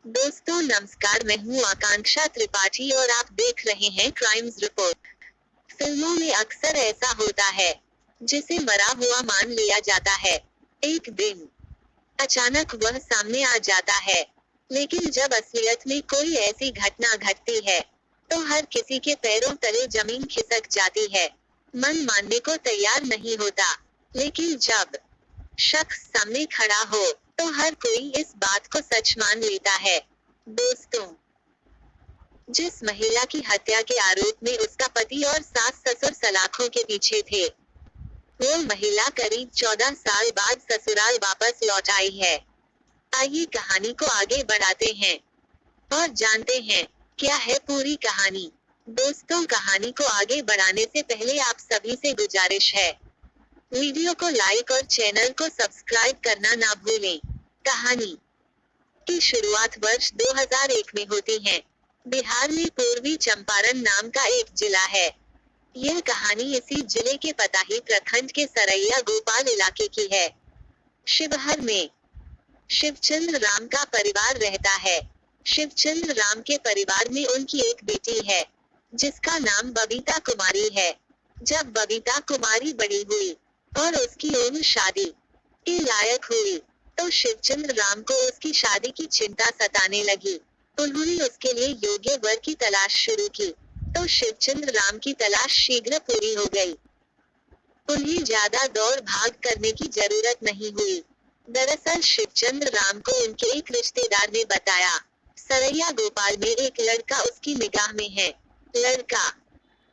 दोस्तों नमस्कार, मैं हूँ आकांक्षा त्रिपाठी और आप देख रहे हैं क्राइम्स रिपोर्ट। फिल्मों में अक्सर ऐसा होता है जिसे मरा हुआ मान लिया जाता है। एक दिन अचानक वह सामने आ जाता है, लेकिन जब असलियत में कोई ऐसी घटना घटती है तो हर किसी के पैरों तले जमीन खिसक जाती है। मन मानने को तैयार नहीं होता, लेकिन जब शख्स सामने खड़ा हो तो हर कोई इस बात को सच मान लेता है। दोस्तों, जिस महिला की हत्या के आरोप में उसका पति और सास ससुर सलाखों के पीछे थे, वो महिला करीब 14 साल बाद ससुराल वापस लौट आई है। आइए कहानी को आगे बढ़ाते हैं और जानते हैं क्या है पूरी कहानी। दोस्तों, कहानी को आगे बढ़ाने से पहले आप सभी से गुजारिश है, वीडियो को लाइक और चैनल को सब्सक्राइब करना ना भूलें। कहानी की शुरुआत वर्ष 2001 में होती है। बिहार में पूर्वी चंपारण नाम का एक जिला है। यह कहानी इसी जिले के पताही प्रखंड के सरैया गोपाल इलाके की है। शिवहर में शिवचंद्र राम का परिवार रहता है। शिवचंद्र राम के परिवार में उनकी एक बेटी है जिसका नाम बबीता कुमारी है। जब बबीता कुमारी बड़ी हुई और उसकी उम्र शादी के लायक हुई तो शिवचंद्र राम को उसकी शादी की चिंता सताने लगी। उन्होंने उसके लिए योग्य वर की तलाश शुरू की तो शिवचंद्र राम की तलाश शीघ्र पूरी हो गई। उन्हें ज्यादा दौड़ भाग करने की जरूरत नहीं हुई। दरअसल शिवचंद्र राम को उनके एक रिश्तेदार ने बताया, सरैया गोपाल में एक लड़का उसकी निगाह में है। लड़का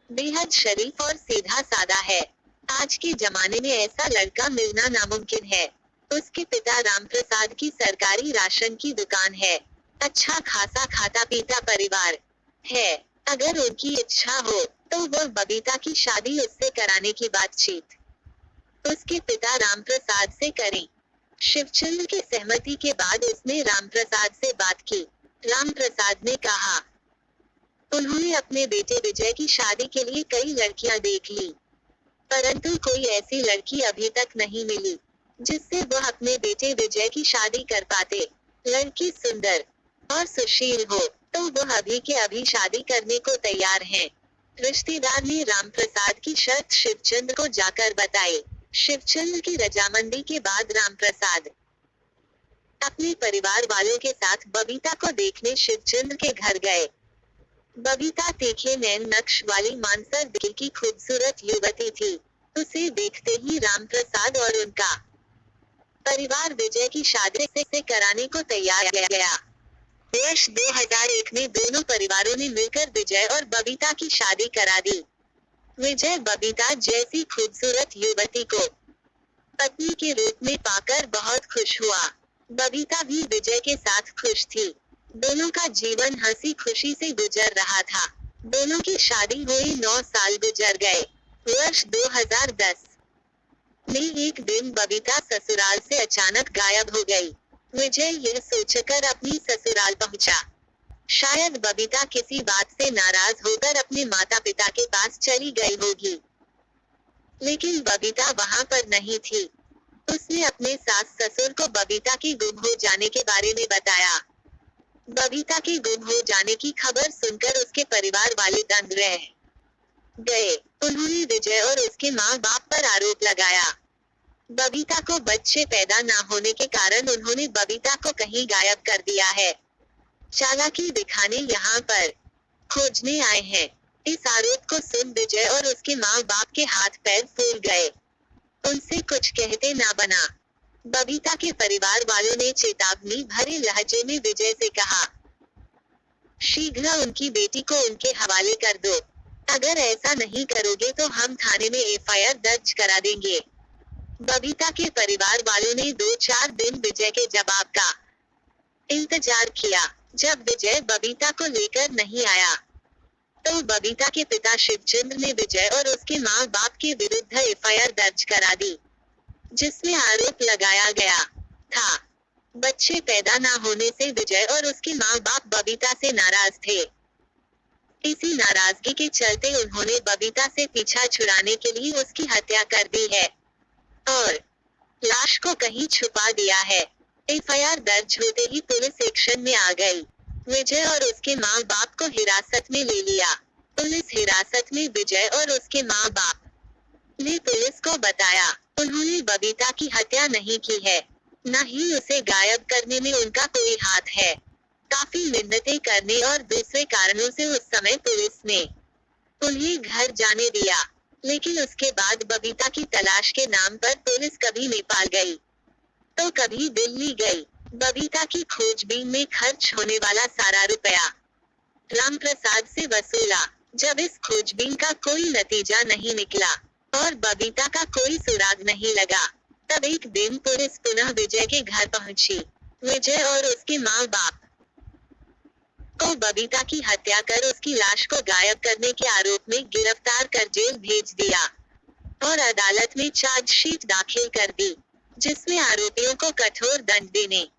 बेहद शरीफ और सीधा सादा है। आज के जमाने में ऐसा लड़का मिलना नामुमकिन है। उसके पिता राम प्रसाद की सरकारी राशन की दुकान है। अच्छा खासा खाता पीता परिवार है। अगर उनकी इच्छा हो तो वह बबीता की शादी उससे कराने की बातचीत उसके पिता राम प्रसाद से करें। शिवचंद्र की सहमति के बाद उसने राम प्रसाद से बात की। राम प्रसाद ने कहा, उन्होंने अपने बेटे विजय की शादी के लिए कई लड़कियां देख ली, परंतु कोई ऐसी लड़की अभी तक नहीं मिली जिससे वह अपने बेटे विजय की शादी कर पाते। लड़की सुंदर और सुशील हो तो वह अभी के अभी शादी करने को तैयार हैं। रिश्तेदार ने राम प्रसाद की शर्त शिवचंद्र को जाकर बताई। शिवचंद्र की रजामंदी के बाद राम प्रसाद अपने परिवार वालों के साथ बबीता को देखने शिवचंद्र के घर गए। बबीता तीखे नैन नक्श वाली मानसर दिल की खूबसूरत युवती थी। उसे देखते ही राम प्रसाद और उनका परिवार विजय की शादी से कराने को तैयार हो गया। वर्ष 2001 में दोनों परिवारों ने मिलकर विजय और बबीता की शादी करा दी। विजय बबीता जैसी खूबसूरत युवती को पत्नी के रूप में पाकर बहुत खुश हुआ। बबीता भी विजय के साथ खुश थी। दोनों का जीवन हंसी खुशी से गुजर रहा था। दोनों की शादी हुई 9 साल गुजर गए। वर्ष 2010 में एक दिन बबीता ससुराल से अचानक गायब हो गई। विजय यह सोचकर अपनी ससुराल पहुंचा। शायद बबीता किसी बात से नाराज होकर अपने माता पिता के पास चली गई होगी, लेकिन बबीता वहां पर नहीं थी। उसने अपने सास ससुर को बबीता के गुम हो जाने के बारे में बताया। बबीता के गुम हो जाने की खबर सुनकर उसके परिवार वाले दंग रह गए। उन्होंने विजय और उसके माँ बाप पर आरोप लगाया। बबीता को बच्चे पैदा न होने के कारण उन्होंने बबीता को कहीं गायब कर दिया है। चालाकी दिखाने यहाँ पर खोजने आए हैं। इस आरोप को सुन विजय और उसके माँ बाप के हाथ पैर फूल गए। उनसे कुछ कहते ना बना। बबीता के परिवार वालों ने चेतावनी भरे लहजे में विजय से कहा, शीघ्र उनकी बेटी को उनके हवाले कर दो। अगर ऐसा नहीं करोगे तो हम थाने में एफआईआर दर्ज करा देंगे। बबीता के परिवार वालों ने 2-4 दिन विजय के जवाब का इंतजार किया। जब विजय बबीता को लेकर नहीं आया तो बबीता के पिता शिवचंद्र ने विजय और उसके माँ बाप के विरुद्ध एफआईआर दर्ज करा दी, जिसमें आरोप लगाया गया था बच्चे पैदा न होने से विजय और उसके माँ बाप बबीता से नाराज थे। इसी नाराजगी के चलते उन्होंने बबीता से पीछा छुड़ाने के लिए उसकी हत्या कर दी है और लाश को कहीं छुपा दिया है। एफआईआर दर्ज होते ही पुलिस एक्शन में आ गई। विजय और उसके माँ बाप को हिरासत में ले लिया। पुलिस हिरासत में विजय और उसके माँ बाप ने पुलिस को बताया, उन्होंने बबीता की हत्या नहीं की है, न ही उसे गायब करने में उनका कोई हाथ है। काफी मिन्नतें करने और दूसरे कारणों से उस समय पुलिस ने उन्हें घर जाने दिया, लेकिन उसके बाद बबीता की तलाश के नाम पर पुलिस कभी नेपाल गई तो कभी दिल्ली गई। बबीता की खोजबीन में खर्च होने वाला सारा रुपया रामप्रसाद से वसूला। जब इस खोजबीन का कोई नतीजा नहीं निकला और बबीता का कोई सुराग नहीं लगा, तब एक दिन पुलिस पुनः विजय के घर पहुंची। विजय और उसके माँ बाप को बबीता की हत्या कर उसकी लाश को गायब करने के आरोप में गिरफ्तार कर जेल भेज दिया और अदालत में चार्जशीट दाखिल कर दी, जिसमें आरोपियों को कठोर दंड देने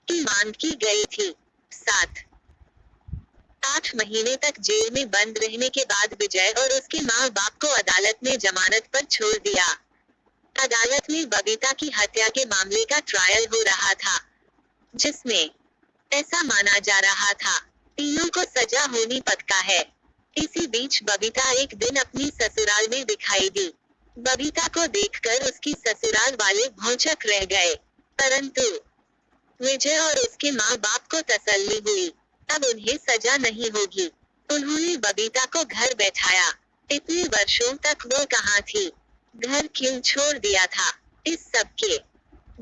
की मांग की गई थी। 7-8 महीने तक जेल में बंद रहने के बाद विजय और उसके माँ बाप को अदालत ने जमानत पर छोड़ दिया। अदालत में बबीता की हत्या के मामले का ट्रायल हो रहा था, जिसमें ऐसा माना जा रहा था तीनों को सजा होनी पक्का है। इसी बीच बबीता एक दिन अपनी ससुराल में दिखाई दी। बबीता को देखकर उसकी ससुराल वाले भौंचक रह गए, परंतु विजय और उसके माँ बाप को तसल्ली हुई, अब उन्हें सजा नहीं होगी। उन्होंने बबीता को घर बैठाया। इतने वर्षों तक वो कहाँ थी, घर क्यों छोड़ दिया था, इस सब के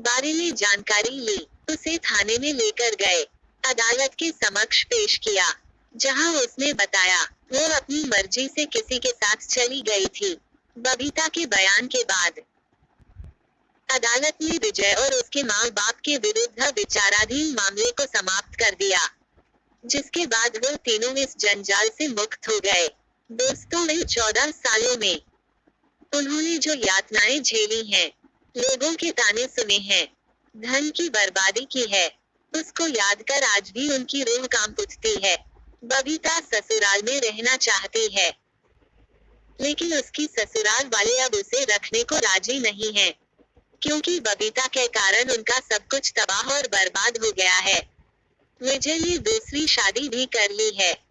बारे में जानकारी ली। उसे थाने में लेकर गए, अदालत के समक्ष पेश किया, जहां उसने बताया वो अपनी मर्जी से किसी के साथ चली गई थी। बबीता के बयान के बाद अदालत ने विजय और उसके माँ बाप के विरुद्ध विचाराधीन मामले को समाप्त कर दिया, जिसके बाद वो तीनों इस जंजाल से मुक्त हो गए। दोस्तों, इन 14 सालों में उन्होंने जो यातनाएं झेली हैं, लोगों के ताने सुने हैं, धन की बर्बादी की है, उसको याद कर आज भी उनकी रूह कांप उठती है। बबीता ससुराल में रहना चाहती है, लेकिन उसकी ससुराल वाले अब उसे रखने को राजी नहीं हैं, क्योंकि बबीता के कारण उनका सब कुछ तबाह और बर्बाद हो गया है। विजय ने दूसरी शादी भी कर ली है।